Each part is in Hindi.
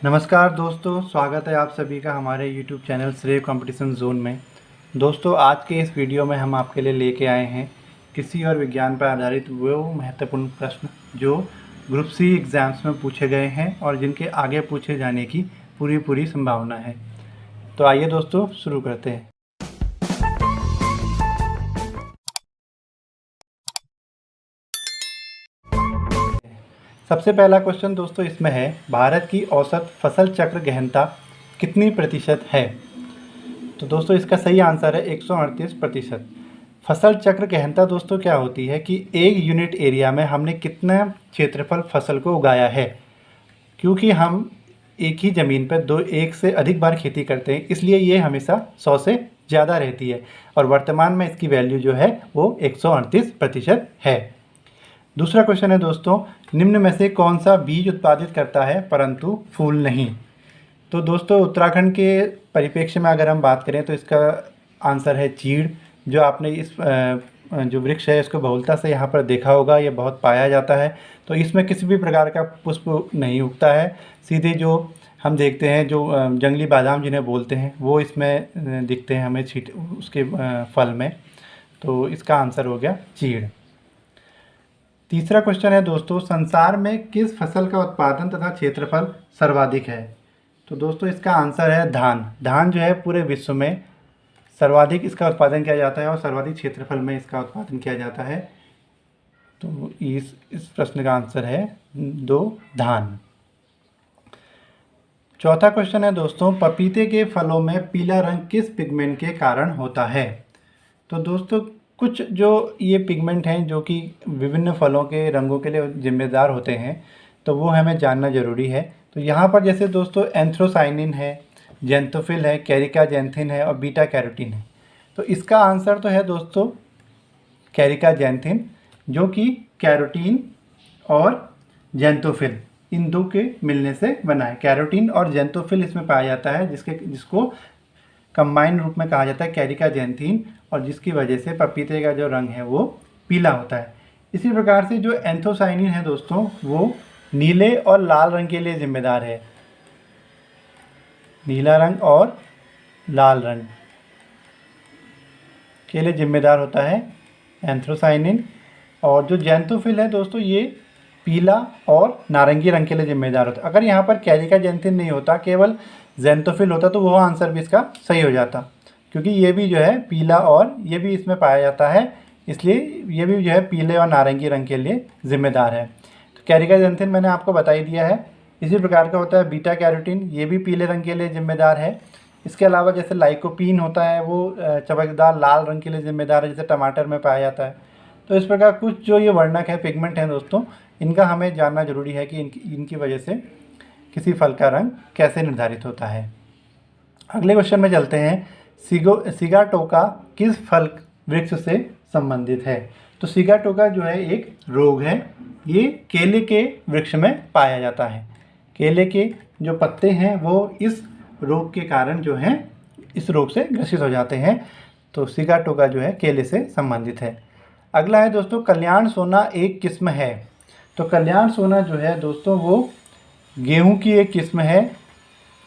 नमस्कार दोस्तों, स्वागत है आप सभी का हमारे YouTube चैनल श्रेय कंपटीशन जोन में। दोस्तों, आज के इस वीडियो में हम आपके लिए लेके आए हैं कृषि और विज्ञान पर आधारित वो महत्वपूर्ण प्रश्न जो ग्रुप सी एग्ज़ाम्स में पूछे गए हैं और जिनके आगे पूछे जाने की पूरी संभावना है। तो आइए दोस्तों, शुरू करते हैं। सबसे पहला क्वेश्चन दोस्तों इसमें है, भारत की औसत फसल चक्र गहनता कितनी प्रतिशत है? तो दोस्तों इसका सही आंसर है 138%। फसल चक्र गहनता दोस्तों क्या होती है कि एक यूनिट एरिया में हमने कितना क्षेत्रफल फसल को उगाया है। क्योंकि हम एक ही ज़मीन पर एक से अधिक बार खेती करते हैं, इसलिए ये हमेशा 100 से ज़्यादा रहती है और वर्तमान में इसकी वैल्यू जो है वो 138% है। दूसरा क्वेश्चन है दोस्तों, निम्न में से कौन सा बीज उत्पादित करता है परंतु फूल नहीं? तो दोस्तों उत्तराखंड के परिप्रेक्ष्य में अगर हम बात करें तो इसका आंसर है चीड़। जो आपने इस जो वृक्ष है इसको बहुलता से यहाँ पर देखा होगा, ये बहुत पाया जाता है। तो इसमें किसी भी प्रकार का पुष्प नहीं उगता है, सीधे जो हम देखते हैं जो जंगली बादाम जिन्हें बोलते हैं वो इसमें दिखते हैं हमें उसके फल में। तो इसका आंसर हो गया चीड़। तीसरा क्वेश्चन है दोस्तों, संसार में किस फसल का उत्पादन तथा क्षेत्रफल सर्वाधिक है? तो दोस्तों इसका आंसर है धान। धान जो है पूरे विश्व में सर्वाधिक इसका उत्पादन किया जाता है और सर्वाधिक क्षेत्रफल में इसका उत्पादन किया जाता है। तो इस प्रश्न का आंसर है 2 धान। चौथा क्वेश्चन है दोस्तों, पपीते के फलों में पीला रंग किस पिगमेंट के कारण होता है? तो दोस्तों कुछ जो ये पिगमेंट हैं जो कि विभिन्न फलों के रंगों के लिए जिम्मेदार होते हैं, तो वो हमें जानना ज़रूरी है। तो यहाँ पर जैसे दोस्तों एंथ्रोसाइनिन है, जेंथोफिल है, कैरिका जैंथिन है और बीटा कैरोटीन है। तो इसका आंसर तो है दोस्तों कैरिका जैंथिन, जो कि कैरोटीन और जेंथोफिल इन दो के मिलने से बना है। कैरोटीन और जेंथोफिल इसमें पाया जाता है जिसको कंबाइन रूप में कहा जाता है कैरिका जैंथिन, और जिसकी वजह से पपीते का जो रंग है वो पीला होता है। इसी प्रकार से जो एंथोसाइनिन है दोस्तों वो नीले और लाल रंग के लिए जिम्मेदार है। नीला रंग और लाल रंग के लिए जिम्मेदार होता है एंथ्रोसाइनिन। और जो जेंथोफिल है दोस्तों ये पीला और नारंगी रंग के लिए जिम्मेदार होता है। अगर यहाँ पर कैरिका जैंथिन नहीं होता, केवल जेंथोफिल होता, तो वो आंसर भी इसका सही हो जाता, क्योंकि ये भी जो है पीला और ये भी इसमें पाया जाता है, इसलिए ये भी जो है पीले और नारंगी रंग के लिए जिम्मेदार है। तो कैरिका जैंथिन मैंने आपको बता ही दिया है। इसी प्रकार का होता है बीटा कैरोटीन, ये भी पीले रंग के लिए जिम्मेदार है। इसके अलावा जैसे लाइकोपीन होता है वो चमकदार लाल रंग के लिए जिम्मेदार है, जैसे टमाटर में पाया जाता है। तो इस प्रकार कुछ जो ये वर्णक है, पिगमेंट हैं दोस्तों, इनका हमें जानना जरूरी है कि इनकी वजह से किसी फल का रंग कैसे निर्धारित होता है। अगले क्वेश्चन में चलते हैं, सिगाटोका किस फल वृक्ष से संबंधित है? तो सिगाटोका जो है एक रोग है, ये केले के वृक्ष में पाया जाता है। केले के जो पत्ते हैं वो इस रोग के कारण जो हैं इस रोग से ग्रसित हो जाते हैं। तो सिगाटोका जो है केले से संबंधित है। अगला है दोस्तों, कल्याण सोना एक किस्म है। तो कल्याण सोना जो है दोस्तों वो गेहूं की एक किस्म है।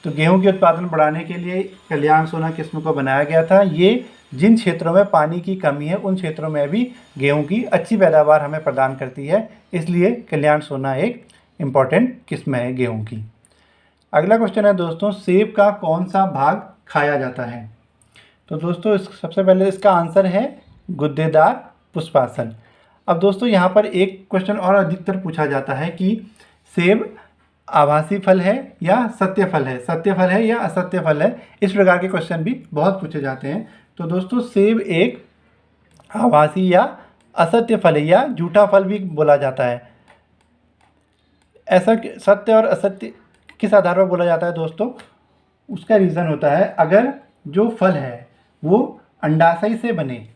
तो गेहूं के उत्पादन बढ़ाने के लिए कल्याण सोना किस्म को बनाया गया था। ये जिन क्षेत्रों में पानी की कमी है उन क्षेत्रों में भी गेहूं की अच्छी पैदावार हमें प्रदान करती है, इसलिए कल्याण सोना एक इम्पॉर्टेंट किस्म है गेहूं की। अगला क्वेश्चन है दोस्तों, सेब का कौन सा भाग खाया जाता है? तो दोस्तों सबसे पहले इसका आंसर है गुद्देदार पुष्पासन। अब दोस्तों यहाँ पर एक क्वेश्चन और अधिकतर पूछा जाता है कि सेब आभासी फल है या सत्य फल है, सत्य फल है या असत्य फल है। इस प्रकार के क्वेश्चन भी बहुत पूछे जाते हैं। तो दोस्तों सेब एक आभासी या असत्य फल है, या झूठा फल भी बोला जाता है। ऐसा सत्य और असत्य किस आधार पर बोला जाता है दोस्तों? उसका रीज़न होता है, अगर जो फल है वो अंडाशय से बने,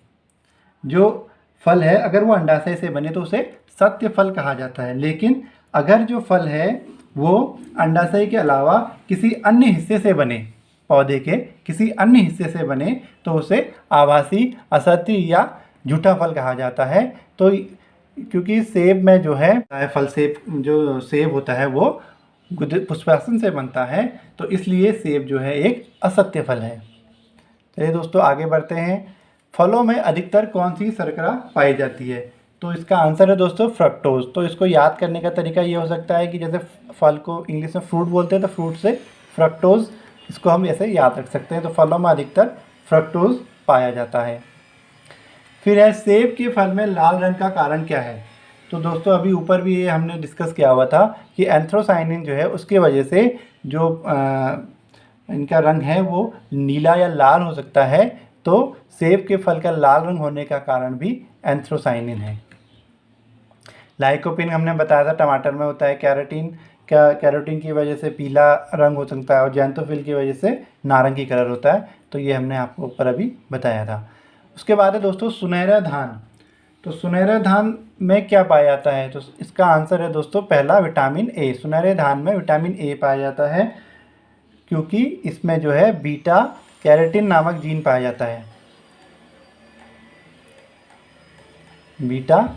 जो फल है अगर वो अंडाशय से बने तो उसे सत्य फल कहा जाता है। लेकिन अगर जो फल है वो अंडाशय के अलावा किसी अन्य हिस्से से बने, पौधे के किसी अन्य हिस्से से बने, तो उसे आभासी, असत्य या झूठा फल कहा जाता है। तो क्योंकि सेब में जो है फल सेब जो सेब होता है वो पुष्पासन से बनता है, तो इसलिए सेब जो है एक असत्य फल है। चलिए दोस्तों आगे बढ़ते हैं। फलों में अधिकतर कौन सी शर्करा पाई जाती है? तो इसका आंसर है दोस्तों फ्रक्टोज। तो इसको याद करने का तरीका ये हो सकता है कि जैसे फल को इंग्लिश में फ्रूट बोलते हैं, तो फ्रूट से फ्रक्टोज, इसको हम ऐसे याद रख सकते हैं। तो फलों में अधिकतर फ्रक्टोज पाया जाता है। फिर है सेब के फल में लाल रंग का कारण क्या है? तो दोस्तों अभी ऊपर भी ये हमने डिस्कस किया हुआ था कि एंथ्रोसाइनिन जो है उसकी वजह से जो इनका रंग है वो नीला या लाल हो सकता है। तो सेब के फल का लाल रंग होने का कारण भी एंथ्रोसाइनिन है। लाइकोपिन हमने बताया था टमाटर में होता है। कैरोटीन की वजह से पीला रंग हो सकता है और जैंथोफिल की वजह से नारंगी कलर होता है। तो ये हमने आपको ऊपर अभी बताया था। उसके बाद है दोस्तों सुनहरा धान। तो सुनहरे धान में क्या पाया जाता है? तो इसका आंसर है दोस्तों पहला विटामिन ए। सुनहरे धान में विटामिन ए पाया जाता है क्योंकि इसमें जो है बीटा कैरोटीन नामक जीन पाया जाता है। बीटा,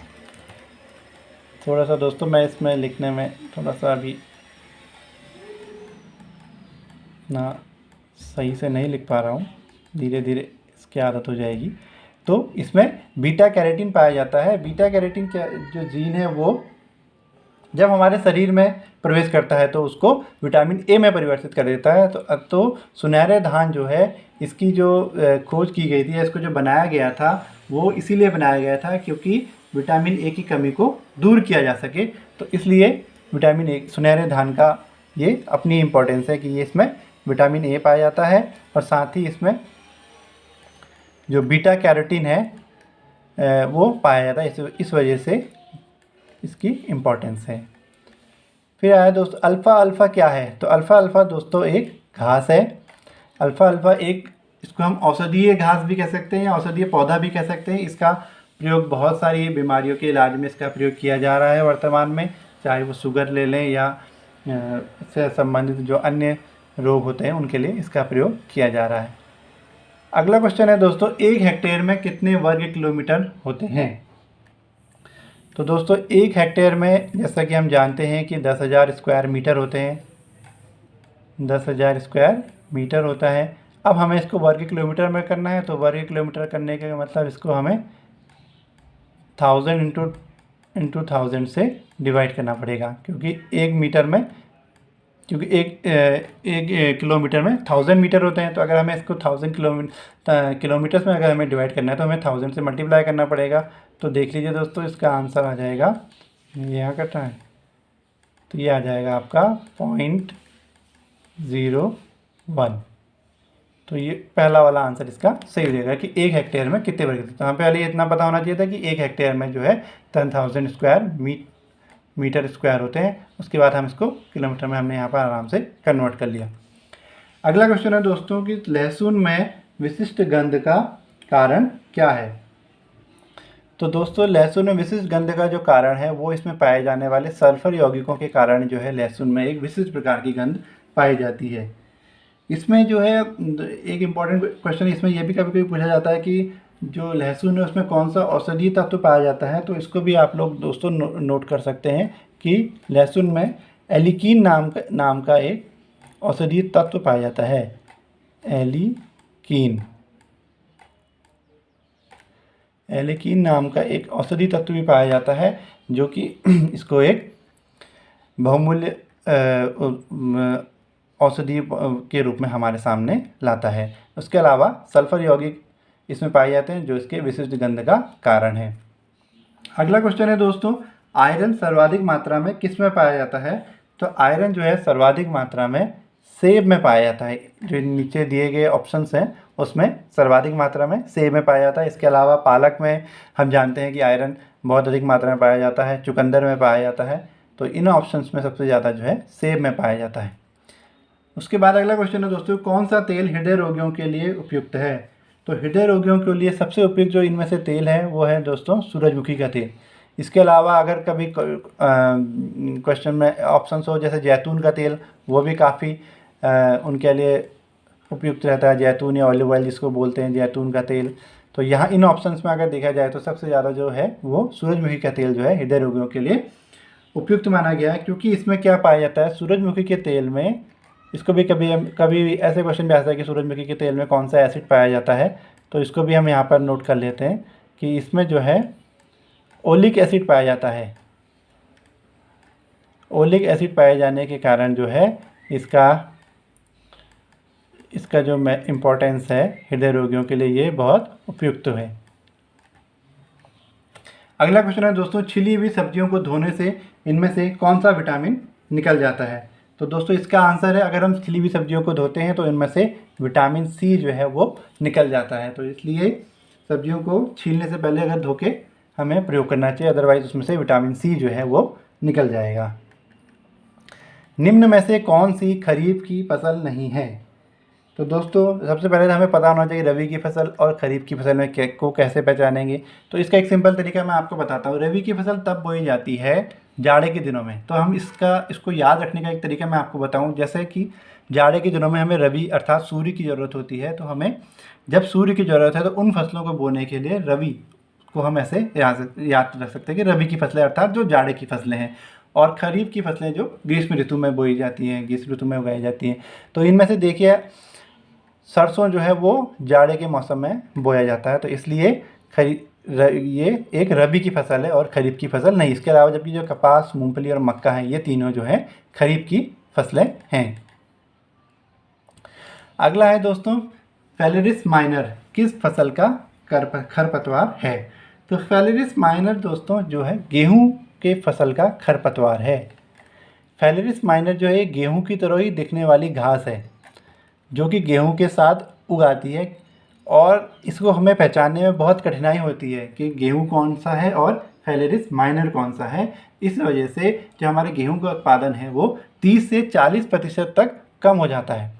थोड़ा सा दोस्तों मैं इसमें लिखने में थोड़ा सा अभी ना सही से नहीं लिख पा रहा हूँ, धीरे धीरे इसकी आदत हो जाएगी। तो इसमें बीटा कैरोटीन पाया जाता है। बीटा कैरोटीन का जो जीन है वो जब हमारे शरीर में प्रवेश करता है तो उसको विटामिन ए में परिवर्तित कर देता है। तो सुनहरे धान जो है इसकी जो खोज की गई थी, इसको जो बनाया गया था वो इसीलिए बनाया गया था क्योंकि विटामिन ए की कमी को दूर किया जा सके। तो इसलिए विटामिन ए, सुनहरे धान का ये अपनी इम्पोर्टेंस है कि ये इसमें विटामिन ए पाया जाता है और साथ ही इसमें जो बीटा कैरोटीन है वो पाया जाता है। इस वजह से इसकी इम्पोर्टेंस है। फिर आया दोस्तों अल्फ़ा। अल्फ़ा क्या है? तो अल्फ़ा दोस्तों एक घास है। अल्फ़ा एक, इसको हम औषधीय घास भी कह सकते हैं या औषधीय पौधा भी कह सकते हैं। इसका प्रयोग बहुत सारी बीमारियों के इलाज में इसका प्रयोग किया जा रहा है वर्तमान में, चाहे वो शुगर ले लें या इससे संबंधित जो अन्य रोग होते हैं उनके लिए इसका प्रयोग किया जा रहा है। अगला क्वेश्चन है दोस्तों 1 हेक्टेयर में कितने वर्ग किलोमीटर होते हैं? तो दोस्तों 1 हेक्टेयर में जैसा कि हम जानते हैं कि 10,000 स्क्वायर मीटर होते हैं। 10,000 स्क्वायर मीटर होता है। अब हमें इसको वर्ग किलोमीटर में करना है, तो वर्ग किलोमीटर करने का मतलब इसको हमें 1000 इंटू 1000 से डिवाइड करना पड़ेगा क्योंकि एक किलोमीटर में 1000 मीटर होते हैं। तो अगर हमें इसको 1000 किलोमीटर्स में अगर हमें डिवाइड करना है तो हमें 1000 से मल्टीप्लाई करना पड़ेगा। तो देख लीजिए दोस्तों इसका आंसर आ जाएगा, यहाँ कट रहा है तो ये आ जाएगा आपका 0.01। तो ये पहला वाला आंसर इसका सही हो जाएगा कि 1 हेक्टेयर में कितने वर्ग। तो हमें पहले इतना पता होना चाहिए था कि 1 हेक्टेयर में जो है 10,000 स्क्वायर मीटर स्क्वायर होते हैं। उसके बाद हम इसको किलोमीटर में हमने यहाँ पर आराम से कन्वर्ट कर लिया। अगला क्वेश्चन है दोस्तों कि लहसुन में विशिष्ट गंध का कारण क्या है? तो दोस्तों लहसुन में विशिष्ट गंध का जो कारण है वो इसमें पाए जाने वाले सल्फर यौगिकों के कारण जो है लहसुन में एक विशिष्ट प्रकार की गंध पाई जाती है। इसमें जो है एक इम्पॉर्टेंट क्वेश्चन इसमें यह भी कभी कभी पूछा जाता है कि जो लहसुन है उसमें कौन सा औषधीय तत्व पाया जाता है। तो इसको भी आप लोग दोस्तों नोट कर सकते हैं कि लहसुन में एलिकीन नाम का एक औषधीय तत्व पाया जाता है। एलिकीन नाम का एक औषधि तत्व भी पाया जाता है जो कि इसको एक बहुमूल्य औषधि के रूप में हमारे सामने लाता है। उसके अलावा सल्फर यौगिक इसमें पाए जाते हैं जो इसके विशिष्ट गंध का कारण है। अगला क्वेश्चन है दोस्तों आयरन सर्वाधिक मात्रा में किस में पाया जाता है? तो आयरन जो है सर्वाधिक मात्रा में सेब में पाया जाता है। जो नीचे दिए गए ऑप्शंस हैं उसमें सर्वाधिक मात्रा में सेब में पाया जाता है। इसके अलावा पालक में हम जानते हैं कि आयरन बहुत अधिक मात्रा में पाया जाता है, चुकंदर में पाया जाता है। तो इन ऑप्शंस में सबसे ज़्यादा जो है सेब में पाया जाता है। उसके बाद अगला क्वेश्चन है दोस्तों कौन सा तेल हृदय रोगियों के लिए उपयुक्त है? तो हृदय रोगियों के लिए सबसे उपयुक्त जो इनमें से तेल है वो है दोस्तों सूरजमुखी का तेल। इसके अलावा अगर कभी क्वेश्चन में ऑप्शंस हो जैसे जैतून का तेल, वो भी काफ़ी उनके लिए उपयुक्त रहता है। जैतून या ऑलिव ऑयल जिसको बोलते हैं, जैतून का तेल। तो यहाँ इन ऑप्शंस में अगर देखा जाए तो सबसे ज़्यादा जो है वो सूरजमुखी का तेल जो है हृदय रोगियों के लिए उपयुक्त माना गया है क्योंकि इसमें क्या पाया जाता है, सूरजमुखी के तेल में, इसको भी कभी कभी ऐसे क्वेश्चन भी आता है कि सूरजमुखी के तेल में कौन सा एसिड पाया जाता है, तो इसको भी हम यहाँ पर नोट कर लेते हैं कि इसमें जो है ओलिक एसिड पाया जाता है। ओलिक एसिड पाए जाने के कारण जो है इसका जो इम्पोर्टेंस है हृदय रोगियों के लिए ये बहुत उपयुक्त है। अगला क्वेश्चन है दोस्तों, छिली हुई सब्जियों को धोने से इनमें से कौन सा विटामिन निकल जाता है। तो दोस्तों इसका आंसर है, अगर हम छिली हुई सब्जियों को धोते हैं तो इनमें से विटामिन सी जो है वो निकल जाता है। तो इसलिए सब्जियों को छीलने से पहले अगर धो के हमें प्रयोग करना चाहिए, अदरवाइज उसमें से विटामिन सी जो है वो निकल जाएगा। निम्न में से कौन सी खरीफ की फसल नहीं है। तो दोस्तों सबसे पहले तो हमें पता होना चाहिए रबी की फसल और खरीफ की फसल में को कैसे पहचानेंगे। तो इसका एक सिंपल तरीका मैं आपको बताता हूँ। रबी की फसल तब बोई जाती है जाड़े के दिनों में। तो हम इसको याद रखने का एक तरीका मैं आपको बताऊँ, जैसे कि जाड़े के दिनों में हमें रबी अर्थात सूर्य की ज़रूरत होती है। तो हमें जब सूर्य की ज़रूरत है तो उन फसलों को बोने के लिए रबी को हम ऐसे याद रख सकते हैं कि रबी की फसलें अर्थात जो जाड़े की फसलें हैं, और खरीफ की फसलें जो ग्रीष्म ऋतु में बोई जाती हैं, ग्रीष्म ऋतु में उगाई जाती हैं। तो इनमें से देखिए सरसों जो है वो जाड़े के मौसम में बोया जाता है, तो इसलिए ये एक रबी की फसल है और खरीफ की फसल नहीं। इसके अलावा जबकि जो कपास, मूंगफली और मक्का है, ये तीनों जो है खरीफ की फसलें हैं। अगला है दोस्तों, फेलेरिस माइनर किस फसल का खरपतवार है। तो फेलेरिस माइनर दोस्तों जो है गेहूं के फसल का खरपतवार है। फेलेरिस माइनर जो है गेहूं की तरह ही दिखने वाली घास है जो कि गेहूं के साथ उगाती है, और इसको हमें पहचानने में बहुत कठिनाई होती है कि गेहूं कौन सा है और फेलेरिस माइनर कौन सा है। इस वजह से जो हमारे गेहूं का उत्पादन है वो 30 से 40% तक कम हो जाता है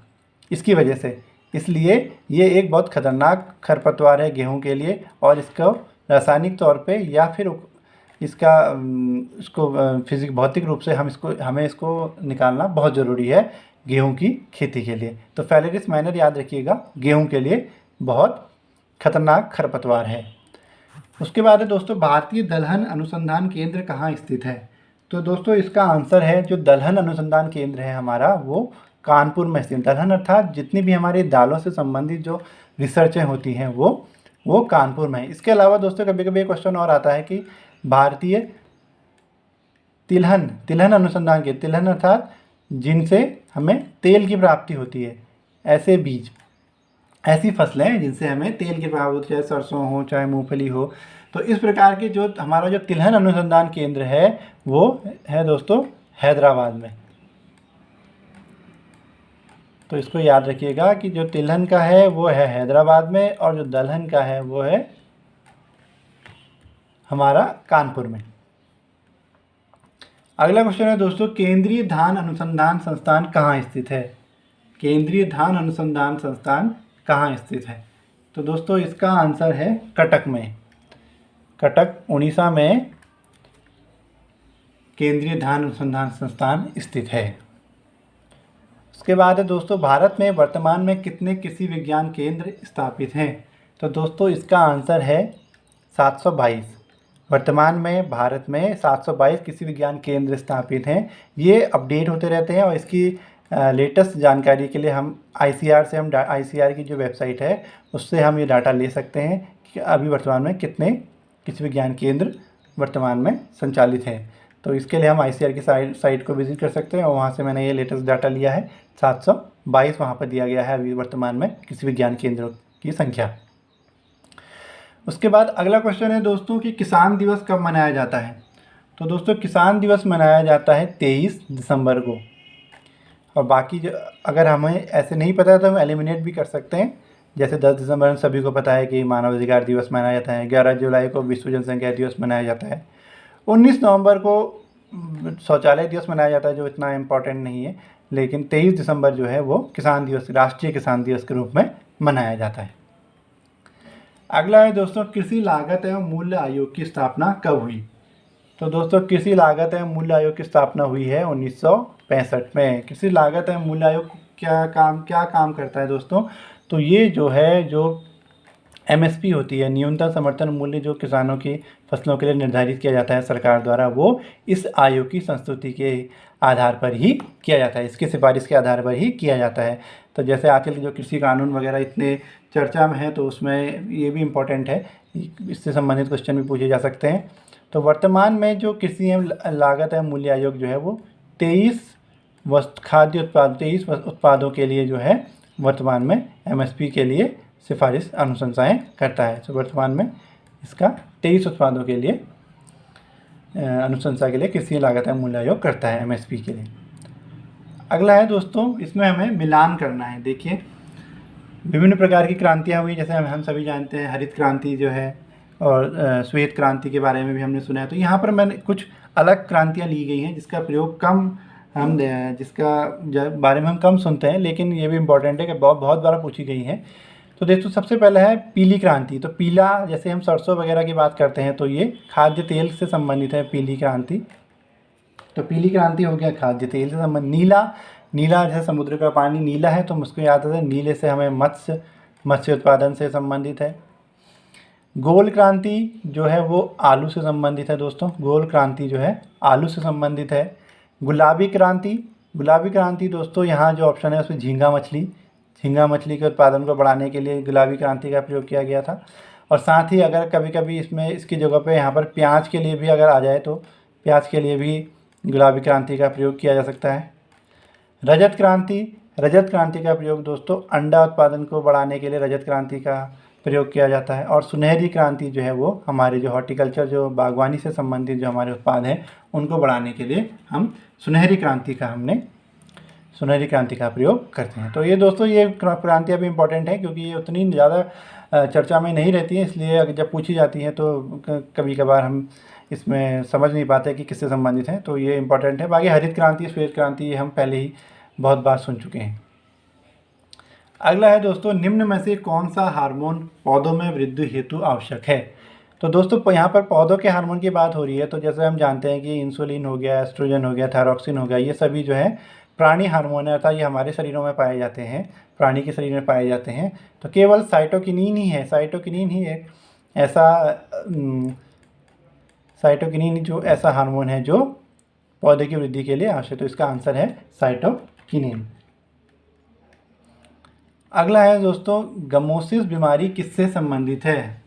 इसकी वजह से। इसलिए ये एक बहुत खतरनाक खरपतवार है गेहूं के लिए, और इसको रासायनिक तौर पे या फिर इसको भौतिक रूप से हमें इसको निकालना बहुत ज़रूरी है गेहूं की खेती के लिए। तो फेलेरिस माइनर याद रखिएगा, गेहूं के लिए बहुत खतरनाक खरपतवार है। उसके बाद है दोस्तों, भारतीय दलहन अनुसंधान केंद्र कहाँ स्थित है। तो दोस्तों इसका आंसर है, जो दलहन अनुसंधान केंद्र है हमारा वो कानपुर में स्थित। दलहन अर्थात जितनी भी हमारी दालों से संबंधित जो रिसर्चें होती हैं वो कानपुर में है। इसके अलावा दोस्तों कभी कभी एक क्वेश्चन और आता है कि भारतीय तिलहन अनुसंधान के, तिलहन अर्थात जिनसे हमें तेल की प्राप्ति होती है, ऐसे बीज, ऐसी फसलें हैं जिनसे हमें तेल की प्राप्ति होती है, चाहे सरसों हो चाहे मूंगफली हो। तो इस प्रकार के जो हमारा जो तिलहन अनुसंधान केंद्र है वो है दोस्तों हैदराबाद में। तो इसको याद रखिएगा कि जो तिलहन का है वो है हैदराबाद में, और जो दलहन का है वो है हमारा कानपुर में। अगला क्वेश्चन है दोस्तों, केंद्रीय धान अनुसंधान संस्थान कहाँ स्थित है। केंद्रीय धान अनुसंधान संस्थान कहाँ स्थित है। तो दोस्तों इसका आंसर है कटक में। कटक उड़ीसा में केंद्रीय धान अनुसंधान संस्थान स्थित है। उसके बाद है दोस्तों, भारत में वर्तमान में कितने कृषि विज्ञान केंद्र स्थापित हैं। तो दोस्तों इसका आंसर है 722। वर्तमान में भारत में 722 कृषि विज्ञान केंद्र स्थापित हैं। ये अपडेट होते रहते हैं, और इसकी लेटेस्ट जानकारी के लिए हम आईसीआर की जो वेबसाइट है उससे हम ये डाटा ले सकते हैं कि अभी वर्तमान में कितने कृषि विज्ञान केंद्र वर्तमान में संचालित हैं। तो इसके लिए हम आईसीआर की साइट को विजिट कर सकते हैं, और वहाँ से मैंने ये लेटेस्ट डाटा लिया है। 722 वहाँ पर दिया गया है अभी वर्तमान में कृषि विज्ञान केंद्रों की संख्या। उसके बाद अगला क्वेश्चन है दोस्तों कि किसान दिवस कब मनाया जाता है। तो दोस्तों किसान दिवस मनाया जाता है 23 दिसंबर को, और बाकी जो अगर हमें ऐसे नहीं पता है तो हम एलिमिनेट भी कर सकते हैं। जैसे 10 दिसंबर हम सभी को पता है कि मानव अधिकार दिवस मनाया जाता है, 11 जुलाई को विश्व जनसंख्या दिवस मनाया जाता है, 19 नवंबर को शौचालय दिवस मनाया जाता है जो इतना इम्पोर्टेंट नहीं है, लेकिन 23 दिसंबर जो है वो किसान दिवस, राष्ट्रीय किसान दिवस के रूप में मनाया जाता है। अगला है दोस्तों, कृषि लागत एवं मूल्य आयोग की स्थापना कब हुई। तो दोस्तों कृषि लागत एवं मूल्य आयोग की स्थापना हुई है 1965 में। कृषि लागत एवं मूल्य आयोग क्या काम करता है दोस्तों। तो ये जो है जो एमएसपी होती है, न्यूनतम समर्थन मूल्य, जो किसानों की फसलों के लिए निर्धारित किया जाता है सरकार द्वारा, वो इस आयोग की संस्तुति के आधार पर ही किया जाता है, इसकी सिफारिश के आधार पर ही किया जाता है। तो जैसे आजकल के जो कृषि कानून वगैरह इतने चर्चा में हैं, तो उसमें ये भी इम्पोर्टेंट है, इससे संबंधित क्वेश्चन भी पूछे जा सकते हैं। तो वर्तमान में जो कृषि एवं लागत एवं मूल्य आयोग जो है वो 23 उत्पादों के लिए जो है वर्तमान में एमएसपी के लिए सिफारिश अनुशंसाएं करता है। तो वर्तमान में इसका 23 उत्पादों के लिए अनुशंसा के लिए कृषि लागत एवं मूल्य आयोग करता है एमएसपी के लिए। अगला है दोस्तों, इसमें हमें मिलान करना है। देखिए, विभिन्न प्रकार की क्रांतियाँ हुई, जैसे हम सभी जानते हैं हरित क्रांति जो है, और श्वेत क्रांति के बारे में भी हमने सुना है। तो यहाँ पर मैंने कुछ अलग क्रांतियाँ ली गई हैं जिसका प्रयोग कम जिसका बारे में हम कम सुनते हैं, लेकिन ये भी इम्पोर्टेंट है कि बहुत बार पूछी गई हैं। तो दोस्तों सबसे पहले है पीली क्रांति। तो पीला, जैसे हम सरसों वगैरह की बात करते हैं तो ये खाद्य तेल से संबंधित है पीली क्रांति। तो पीली क्रांति हो गया खाद्य तेल से संबंधित। नीला जैसे समुद्र का पानी नीला है, तो मुझको याद आता है नीले से हमें मत्स्य उत्पादन से संबंधित है। गोल क्रांति जो है वो आलू से संबंधित है दोस्तों, गोल क्रांति जो है आलू से संबंधित है। गुलाबी क्रांति दोस्तों, यहाँ जो ऑप्शन है उसमें झींगा मछली के उत्पादन को बढ़ाने के लिए गुलाबी क्रांति का प्रयोग किया गया था। और साथ ही अगर कभी कभी इसमें इसकी जगह पे यहाँ पर प्याज के लिए भी अगर आ जाए तो प्याज के लिए भी गुलाबी क्रांति का प्रयोग किया जा सकता है। रजत क्रांति का प्रयोग दोस्तों अंडा उत्पादन को बढ़ाने के लिए रजत क्रांति का प्रयोग किया जाता है। और सुनहरी क्रांति जो है वो हमारे जो हॉर्टिकल्चर, जो बागवानी से संबंधित जो हमारे उत्पाद हैं उनको बढ़ाने के लिए हम सुनहरी क्रांति का प्रयोग करते हैं। तो ये दोस्तों ये क्रांतियाँ भी इम्पोर्टेंट हैं, क्योंकि ये उतनी ज़्यादा चर्चा में नहीं रहती हैं, इसलिए अगर जब पूछी जाती हैं तो कभी कभार हम इसमें समझ नहीं पाते कि किससे संबंधित हैं। तो ये इम्पोर्टेंट है। बाकी हरित क्रांति, श्वेत क्रांति ये हम पहले ही बहुत बार सुन चुके हैं। अगला है दोस्तों, निम्न में से कौन सा हार्मोन पौधों में वृद्धि हेतु आवश्यक है। तो दोस्तों यहाँ पर पौधों के हार्मोन की बात हो रही है। तो जैसे हम जानते हैं कि इंसुलिन हो गया, एस्ट्रोजन हो गया, थायरॉक्सिन हो गया, ये सभी जो है प्राणी हार्मोन है, अर्थात ये हमारे शरीरों में पाए जाते हैं, प्राणी के शरीर में पाए जाते हैं। तो केवल साइटोकिनिन ही एक ऐसा हार्मोन है जो पौधे की वृद्धि के लिए आवश्यक। तो इसका आंसर है साइटोकिनिन। अगला है दोस्तों, गमोसिस बीमारी किससे संबंधित है।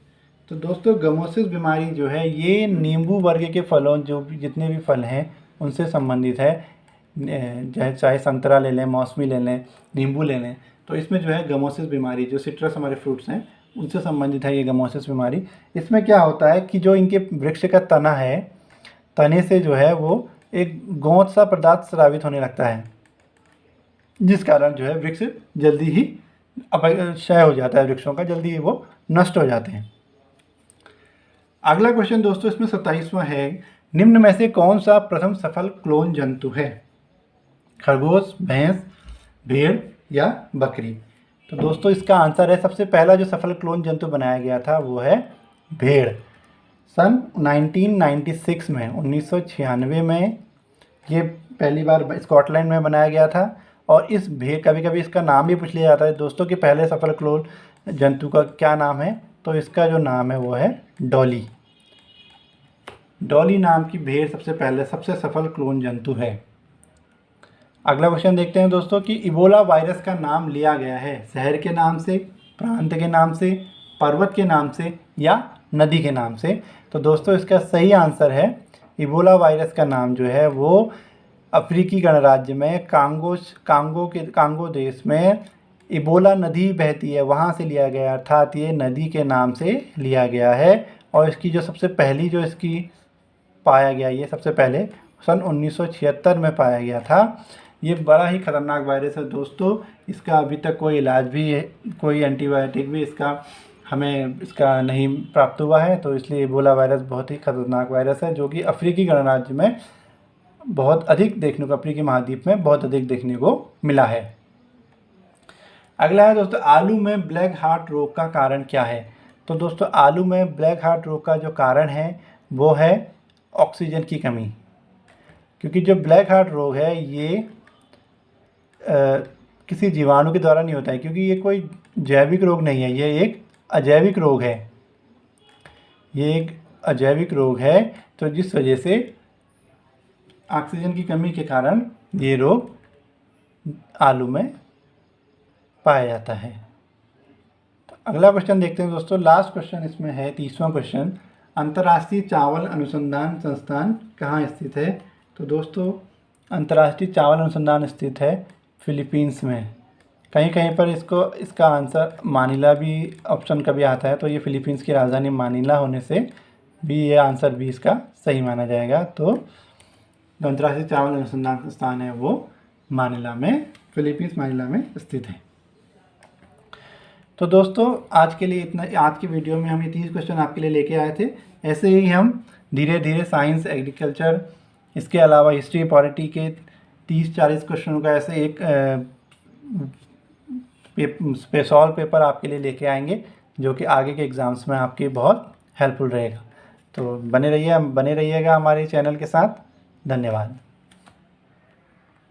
तो दोस्तों गमोसिस बीमारी जो है ये नींबू वर्ग के फलों, जितने भी फल हैं उनसे संबंधित है। चाहे संतरा ले लें, मौसमी ले लें, नींबू ले लें, तो इसमें जो है गमोसिस बीमारी, जो सिट्रस हमारे फ्रूट्स हैं उनसे संबंधित है ये गमोसिस बीमारी। इसमें क्या होता है कि जो इनके वृक्ष का तना है, तने से जो है वो एक गोंद सा पदार्थ स्रावित होने लगता है, जिस कारण जो है वृक्ष जल्दी ही क्षय हो जाता है, वृक्षों का जल्दी ही वो नष्ट हो जाते हैं। अगला क्वेश्चन दोस्तों इसमें 27वां है, निम्न में से कौन सा प्रथम सफल क्लोन जंतु है। खरगोश, भैंस, भेड़ या बकरी। तो दोस्तों इसका आंसर है, सबसे पहला जो सफल क्लोन जंतु बनाया गया था वो है भेड़। सन 1996 में 1996 में ये पहली बार स्कॉटलैंड में बनाया गया था। और इस भेड़, कभी कभी इसका नाम भी पूछ लिया जाता है दोस्तों कि पहले सफल क्लोन जंतु का क्या नाम है। तो इसका जो नाम है वो है डॉली। डॉली नाम की भेड़ सबसे सफल क्लोन जंतु है। अगला क्वेश्चन देखते हैं दोस्तों कि इबोला वायरस का नाम लिया गया है शहर के नाम से, प्रांत के नाम से, पर्वत के नाम से या नदी के नाम से। तो दोस्तों इसका सही आंसर है, इबोला वायरस का नाम जो है वो अफ्रीकी गणराज्य में कांगो देश में इबोला नदी बहती है, वहाँ से लिया गया, अर्थात ये नदी के नाम से लिया गया है। और इसकी जो सबसे पहली जो इसकी पाया गया, ये सबसे पहले सन 1976 में पाया गया था। ये बड़ा ही ख़तरनाक वायरस है दोस्तों, इसका अभी तक कोई इलाज भी है, कोई एंटीबायोटिक भी हमें इसका नहीं प्राप्त हुआ है। तो इसलिए इबोला वायरस बहुत ही ख़तरनाक वायरस है, जो कि अफ्रीकी गणराज्य में बहुत अधिक देखने को, अफ्रीकी महाद्वीप में बहुत अधिक देखने को मिला है। अगला है दोस्तों, आलू में ब्लैक हार्ट रोग का कारण क्या है। तो दोस्तों आलू में ब्लैक हार्ट रोग का जो कारण है वो है ऑक्सीजन की कमी। क्योंकि जो ब्लैक हार्ट रोग है ये किसी जीवाणु के द्वारा नहीं होता है, क्योंकि ये कोई जैविक रोग नहीं है, ये एक अजैविक रोग है, ये एक अजैविक रोग है, तो जिस वजह से ऑक्सीजन की कमी के कारण ये रोग आलू में पाया जाता है। तो अगला क्वेश्चन देखते हैं दोस्तों, लास्ट क्वेश्चन इसमें है 30वां क्वेश्चन, अंतर्राष्ट्रीय चावल अनुसंधान संस्थान कहाँ स्थित है? तो दोस्तों अंतर्राष्ट्रीय चावल अनुसंधान स्थित है फिलीपींस में। कहीं कहीं पर इसका आंसर मानीला भी ऑप्शन का भी आता है, तो ये फिलीपींस की राजधानी मानीला होने से भी ये आंसर भी इसका सही माना जाएगा। तो जो अंतर्राष्ट्रीय चावल अनुसंधान संस्थान है वो मानीला में, फिलीपींस मानीला में स्थित है। तो दोस्तों आज के लिए इतना, आज की वीडियो में हम ये 30 क्वेश्चन आपके लिए लेके आए थे। ऐसे ही हम धीरे धीरे साइंस, एग्रीकल्चर, इसके अलावा हिस्ट्री, पॉलिटी के 30-40 क्वेश्चनों का ऐसे एक स्पेशल पेपर आपके लिए लेके आएंगे, जो कि आगे के एग्ज़ाम्स में आपके बहुत हेल्पफुल रहेगा। तो बने रहिएगा हमारे चैनल के साथ। धन्यवाद।